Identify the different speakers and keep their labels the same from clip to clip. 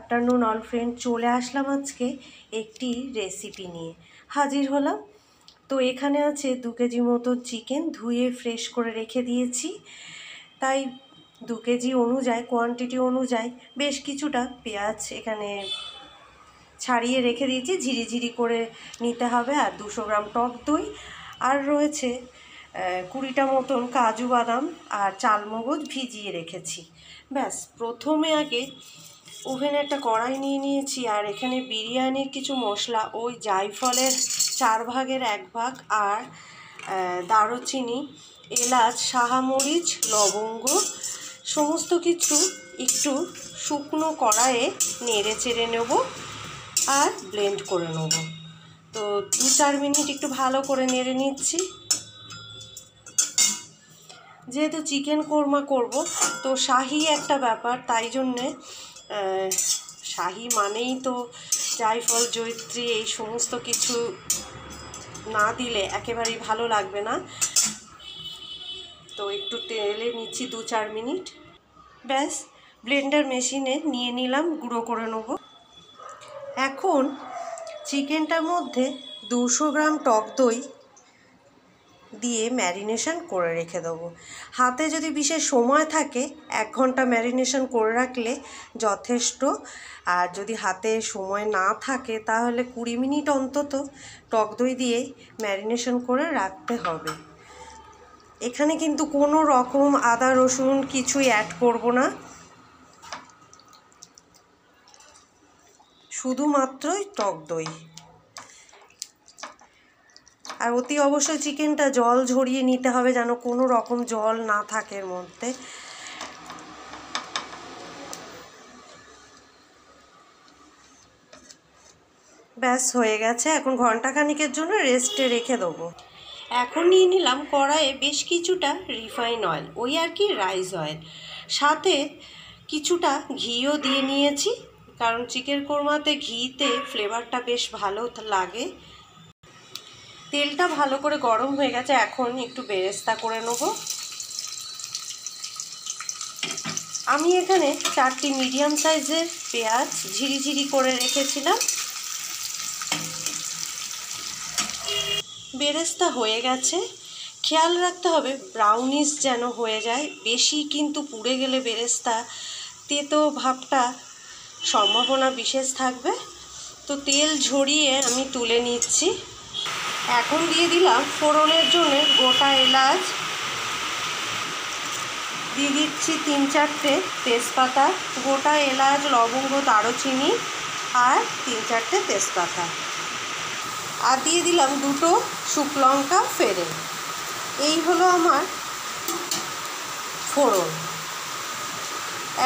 Speaker 1: Afternoon all friend, চলে আসলাম আজকে একটি রেসিপি নিয়ে হাজির হলাম। তো এখানে আছে 2 কেজি মতো চিকেন, ধুয়ে ফ্রেশ করে রেখে দিয়েছি। তাই 2 কেজি অনুযায়ী, কোয়ান্টিটি অনুযায়ী বেশ কিছুটা পেঁয়াজ এখানে ছাড়িয়ে রেখে দিয়েছি, ঝিরিঝিরি করে নিতে হবে। আর 200 গ্রাম টক দই, আর রয়েছে 20টা মতন কাজু বাদাম আর চালমগজ ভিজিয়ে রেখেছি। ব্যাস, প্রথমে আগে ওভেনে একটা কড়াই নিয়ে নিয়েছি, আর এখানে বিরিয়ানির কিছু মশলা, ওই জায়ফলের 4 ভাগের 1 ভাগ, আর দারুচিনি, এলাচ, শাহামরিচ, লবঙ্গ সমস্ত কিছু একটু শুকনো কড়াইয়ে নেড়ে চেড়ে নেব আর ব্লেন্ড করে নেব। তো 2-4 মিনিট একটু ভালো করে নেড়ে নিচ্ছি। যেহেতু চিকেন কোরমা করব, তো শাহি একটা ব্যাপার, তাই জন্যে শাহি মানেই তো জায়ফল, জয়িত্রী এই সমস্ত কিছু না দিলে একেবারেই ভালো লাগবে না। তো একটু তেলে নিচ্ছি 2-4 মিনিট। ব্যাস, ব্লেন্ডার মেশিনে নিয়ে নিলাম, গুঁড়ো করে নেব। এখন চিকেনটার মধ্যে 200 গ্রাম টক দই দিয়ে ম্যারিনেশন করে রেখে দেবো। হাতে যদি বিশেষ সময় থাকে 1 ঘন্টা ম্যারিনেশন করে রাখলে যথেষ্ট। আর যদি হাতে সময় না থাকে তাহলে 20 মিনিট অন্তত টক দই দিয়ে ম্যারিনেশন করে রাখতে হবে। এখানে কিন্তু কোনো রকম আদা রসুন কিছুই অ্যাড করব না, শুধুমাত্রই টক দই। আর অতি অবশ্যই চিকেনটা জল ঝরিয়ে নিতে হবে, যেন কোনো রকম জল না থাকে এর মধ্যে। ব্যাস, হয়ে গেছে। এখন ঘন্টাখানিকের জন্য রেস্টে রেখে দেবো। এখন নিয়ে নিলাম কড়াইয়ে বেশ কিছুটা রিফাইন অয়েল, ওই আর কি রাইস অয়েল, সাথে কিছুটা ঘিও দিয়ে নিয়েছি, কারণ চিকেন কোরমাতে ঘিতে ফ্লেভারটা বেশ ভালো লাগে। তেলটা ভালো করে গরম হয়ে গেছে, এখন একটু বেরেস্তা করে নেব। আমি এখানে 4টি মিডিয়াম সাইজের পেঁয়াজ ঝিরিঝিরি করে রেখেছিলাম। বেরেস্তা হয়ে গেছে। খেয়াল রাখতে হবে ব্রাউনিশ যেন হয়ে যায়, বেশি কিন্তু পুড়ে গেলে বেরেস্তা তেতো ভাবটা সম্ভাবনা বিশেষ থাকবে। তো তেল ঝরিয়ে আমি তুলে নিচ্ছি। এখন দিয়ে দিলাম ফোড়নের জন্য গোটা এলাচ, দিয়ে দিচ্ছি 3-4টে তেজপাতা, গোটা এলাচ, লবঙ্গ, দারুচিনি আর 3-4টে তেজপাতা, আর দিয়ে দিলাম 2টো শুকনো লঙ্কা ফেড়ে। এই হলো আমার ফোড়ন।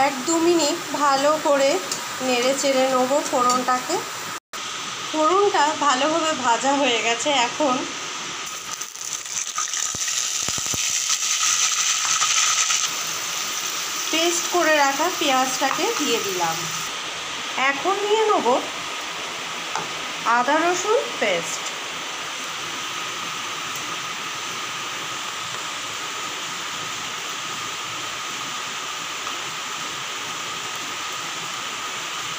Speaker 1: 1-2 মিনিট ভালো করে নেড়ে চেড়ে নেবো ফোড়নটাকে। ফোড়নটা ভালোভাবে ভাজা হয়ে গেছে। এখন পেস্ট করে রাখা পেঁয়াজটাকে দিয়ে দিলাম। এখন নিয়ে নেব আদা রসুন পেস্ট।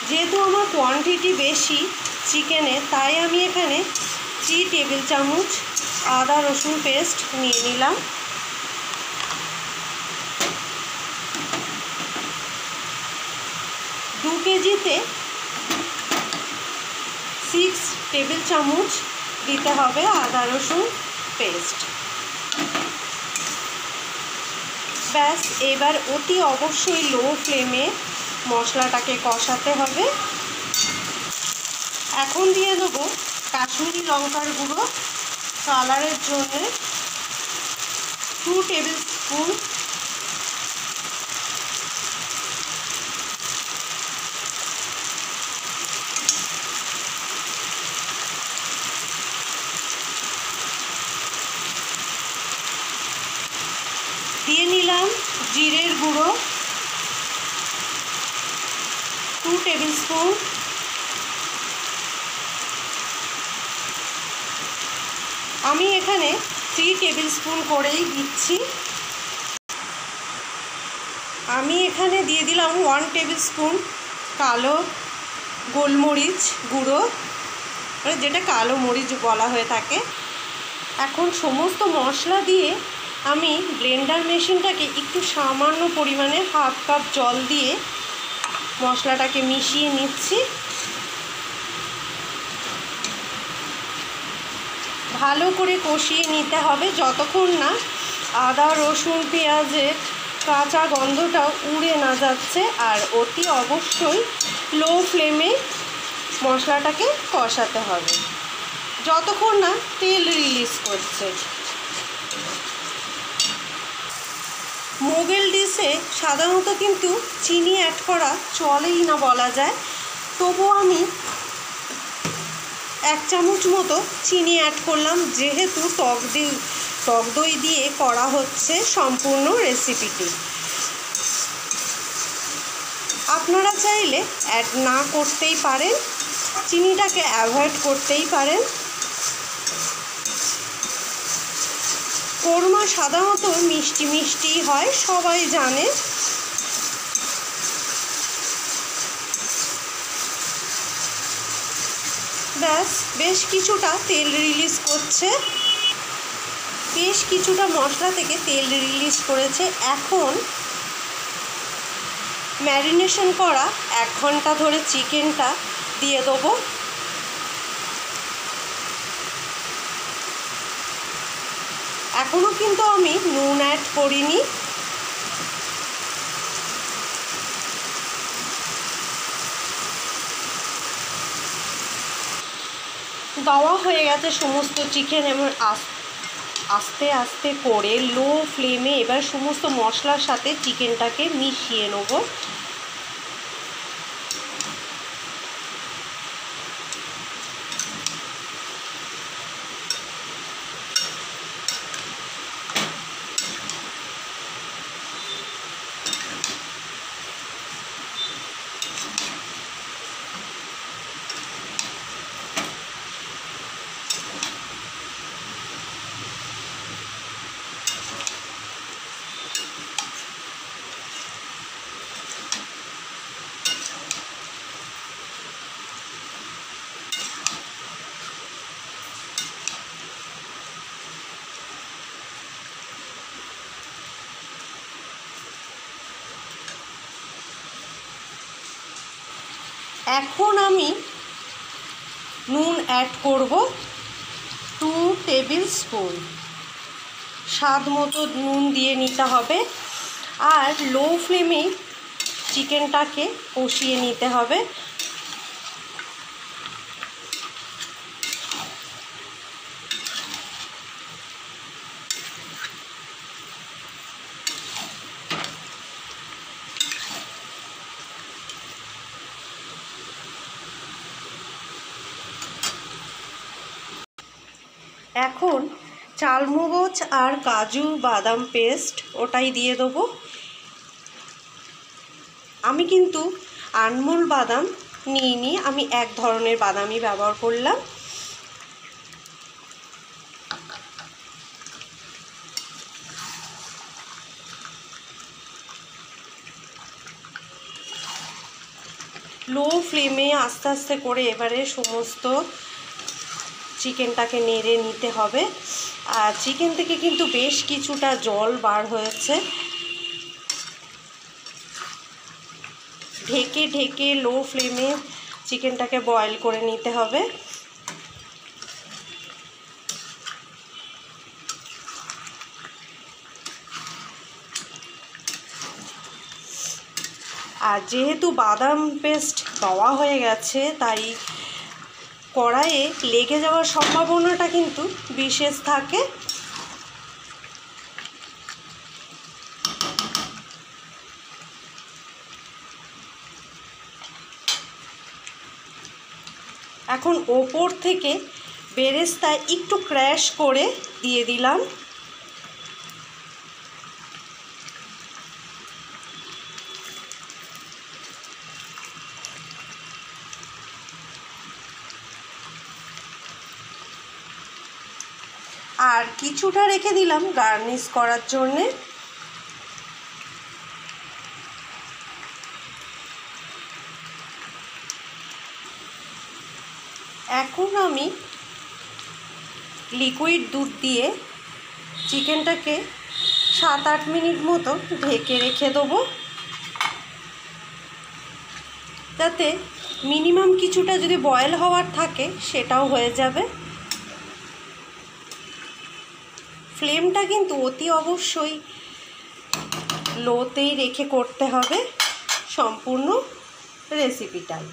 Speaker 1: যেহেতু আমার কোয়ান্টিটি বেশি চিকেনে, তাই আমি এখানে 3 টেবিল চামচ আদা রসুন পেস্ট নিয়ে নিলাম। দু কেজিতে 6 টেবিল চামচ দিতে হবে আদা রসুন পেস্ট। ব্যাস, এবার অতি অবশ্যই লো ফ্লেমে মশলাটাকে কষাতে হবে। এখন দিয়ে দেবো কাশ্মীরি লঙ্কার গুঁড়ো, কালারের জন্য 2 টেবিল স্পুন। দিয়ে নিলাম জিরের গুঁড়ো 2 টেবিল স্পুন। আমি এখানে 3 টেবিল স্পুন করেই দিচ্ছি। আমি এখানে দিয়ে দিলাম 1 টেবিল স্পুন কালো গোলমরিচ গুঁড়ো, মানে যেটা কালো মরিচ বলা হয়ে থাকে। এখন সমস্ত মশলা দিয়ে আমি ব্লেন্ডার মেশিনটাকে একটু সামান্য পরিমাণে হাফ কাপ জল দিয়ে মশলাটাকে মিশিয়ে নিচ্ছি। ভালো করে কষিয়ে নিতে হবে যতক্ষণ না আদা রসুন পেঁয়াজের কাঁচা গন্ধটা উড়ে না যাচ্ছে। আর অতি অবশ্যই লো ফ্লেমে মশলাটাকে কষাতে হবে যতক্ষণ না তেল রিলিজ করছে। মোগেল ডিশে সাধারণত কিন্তু চিনি অ্যাড করা চলেই না বলা যায়, তবু আমি 1 চামচ মতো চিনি অ্যাড করলাম, যেহেতু টক দই দিয়ে করা হচ্ছে সম্পূর্ণ রেসিপিটি। আপনারা চাইলে অ্যাড না করতেই পারেন, চিনিটাকে অ্যাভয়েড করতেই পারেন। কোরমা সাধারণত মিষ্টি মিষ্টি হয়, সবাই জানে। ব্যাস, বেশ কিছুটা তেল রিলিজ করছে, বেশ কিছুটা মশলা থেকে তেল রিলিজ করেছে। এখন ম্যারিনেশন করা 1 ঘন্টা ধরে চিকেনটা দিয়ে দেবো। এখনও কিন্তু আমি নুন অ্যাড করিনি। দেওয়া হয়ে গেছে সমস্ত চিকেন, এবং আস্তে আস্তে করে লো ফ্লেমে এবার সমস্ত মশলার সাথে চিকেনটাকে মিশিয়ে নেব। এখন আমি নুন অ্যাড করব 2 টেবিল স্পুন। স্বাদ মতো নুন দিয়ে নিতে হবে। আর লো ফ্লেমে চিকেনটাকে কষিয়ে নিতে হবে। এখন চালমগজ আর কাজু বাদাম পেস্ট ওটাই দিয়ে দেবো। আমি কিন্তু আনমোল বাদাম নিইনি, আমি এক ধরনের বাদামই ব্যবহার করলাম। লো ফ্লেমে আস্তে আস্তে করে এবারে সমস্ত চিকেনটাকে নেড়ে নিতে হবে। আর চিকেন থেকে কিন্তু বেশ কিছুটা জল বার হয়েছে। ঢেকে ঢেকে লো ফ্লেমে চিকেনটাকে বয়েল করে নিতে হবে। আর যেহেতু বাদাম পেস্ট দেওয়া হয়ে গেছে, তাই কড়াইয়ে লেগে যাওয়ার সম্ভাবনাটা কিন্তু বিশেষ থাকে। এখন ওপর থেকে বেরেস্তা একটু ক্র্যাশ করে দিয়ে দিলাম। আর কিছুটা রেখে দিলাম গার্নিশ করার জন্যে। এখন আমি লিকুইড দুধ দিয়ে চিকেনটাকে 7-8 মিনিট মতো ঢেকে রেখে দেবো, যাতে মিনিমাম কিছুটা যদি বয়েল হওয়ার থাকে সেটাও হয়ে যাবে। ফ্লেমটা কিন্তু অতি অবশ্যই লোতেই রেখে করতে হবে সম্পূর্ণ রেসিপিটাই।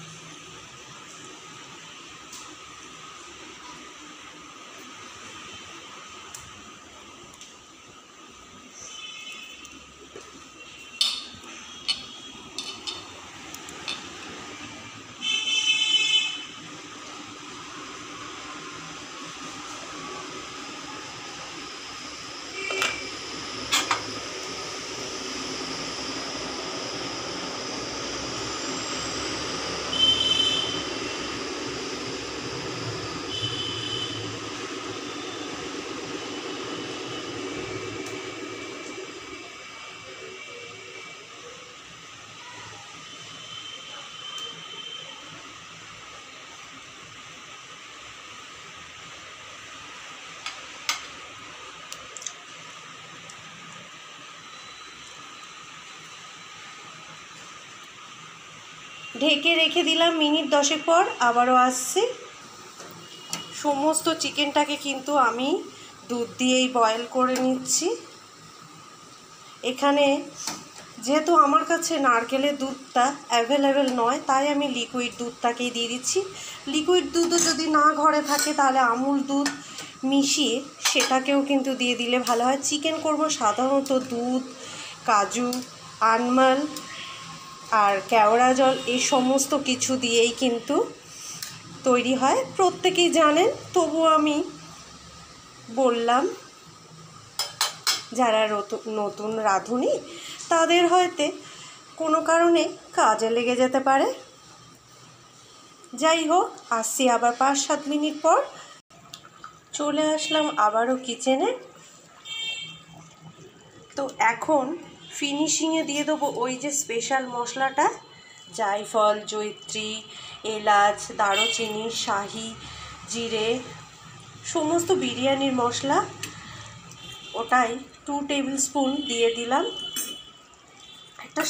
Speaker 1: ঢেকে রেখে দিলাম মিনিট 10 পর, আবারও আসছি। সমস্ত চিকেনটাকে কিন্তু আমি দুধ দিয়েই বয়েল করে নিচ্ছি। এখানে যেহেতু আমার কাছে নারকেলের দুধটা অ্যাভেলেবেল নয়, তাই আমি লিকুইড দুধটাকেই দিয়ে দিচ্ছি। লিকুইড দুধও যদি না ঘরে থাকে তাহলে আমুল দুধ মিশিয়ে সেটাকেও কিন্তু দিয়ে দিলে ভালো হয়। চিকেন করব সাধারণত দুধ, কাজু, আলমন্ড আর কেওড়া জল এই সমস্ত কিছু দিয়েই কিন্তু তৈরি হয়, প্রত্যেকেই জানেন, তবু আমি বললাম যারা নতুন রাঁধুনি তাদের হয়তো কোনো কারণে কাজে লেগে যেতে পারে। যাই হোক, আসছি আবার 5-7 মিনিট পর। চলে আসলাম আবারও কিচেনে। তো এখন ফিনিশিংয়ে দিয়ে দেবো ওই যে স্পেশাল মশলাটা, জায়ফল, জয়িত্রী, এলাচ, দারুচিনি, শাহি জিরে, সমস্ত বিরিয়ানির মশলা, ওটাই 2 টেবিল স্পুন দিয়ে দিলাম। একটা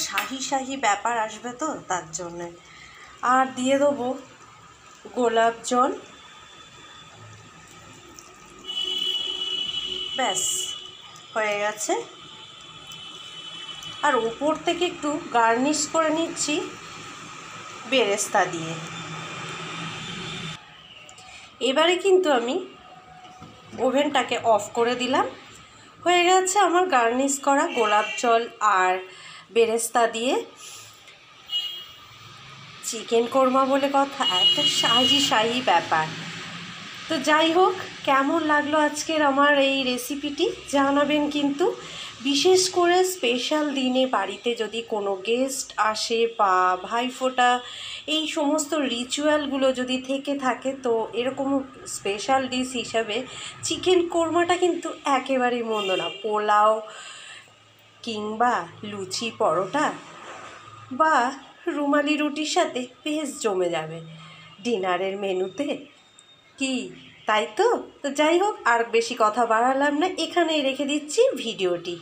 Speaker 1: শাহি ব্যাপার আসবে তো তার জন্যে। আর দিয়ে দেবো গোলাপ জল। ব্যাস হয়ে গেছে। আর উপর থেকে একটু গার্নিশ করে নিচ্ছি বেরেস্তা দিয়ে। এবারে কিন্তু আমি ওভেনটাকে অফ করে দিলাম। হয়ে গেছে আমার গার্নিশ করা গোলাপ জল আর বেরেস্তা দিয়ে চিকেন কোরমা বলে কথা, একটা শাহি ব্যাপার। তো যাই হোক, কেমন লাগলো আজকের আমার এই রেসিপিটি জানাবেন কিন্তু। বিশেষ করে স্পেশাল দিনে বাড়িতে যদি কোনো গেস্ট আসে বা ভাইফোঁটা, এই সমস্ত রিচুয়ালগুলো যদি থেকে থাকে, তো এরকম স্পেশাল ডিশ হিসাবে চিকেন কোরমাটা কিন্তু একেবারেই মন্দ না। পোলাও কিংবা লুচি পরোটা বা রুমালি রুটির সাথে বেশ জমে যাবে ডিনারের মেনুতে, কি তাই তো? তো যাই হোক, আর বেশি কথা বাড়ালাম না, এখানেই রেখে দিচ্ছি ভিডিওটি।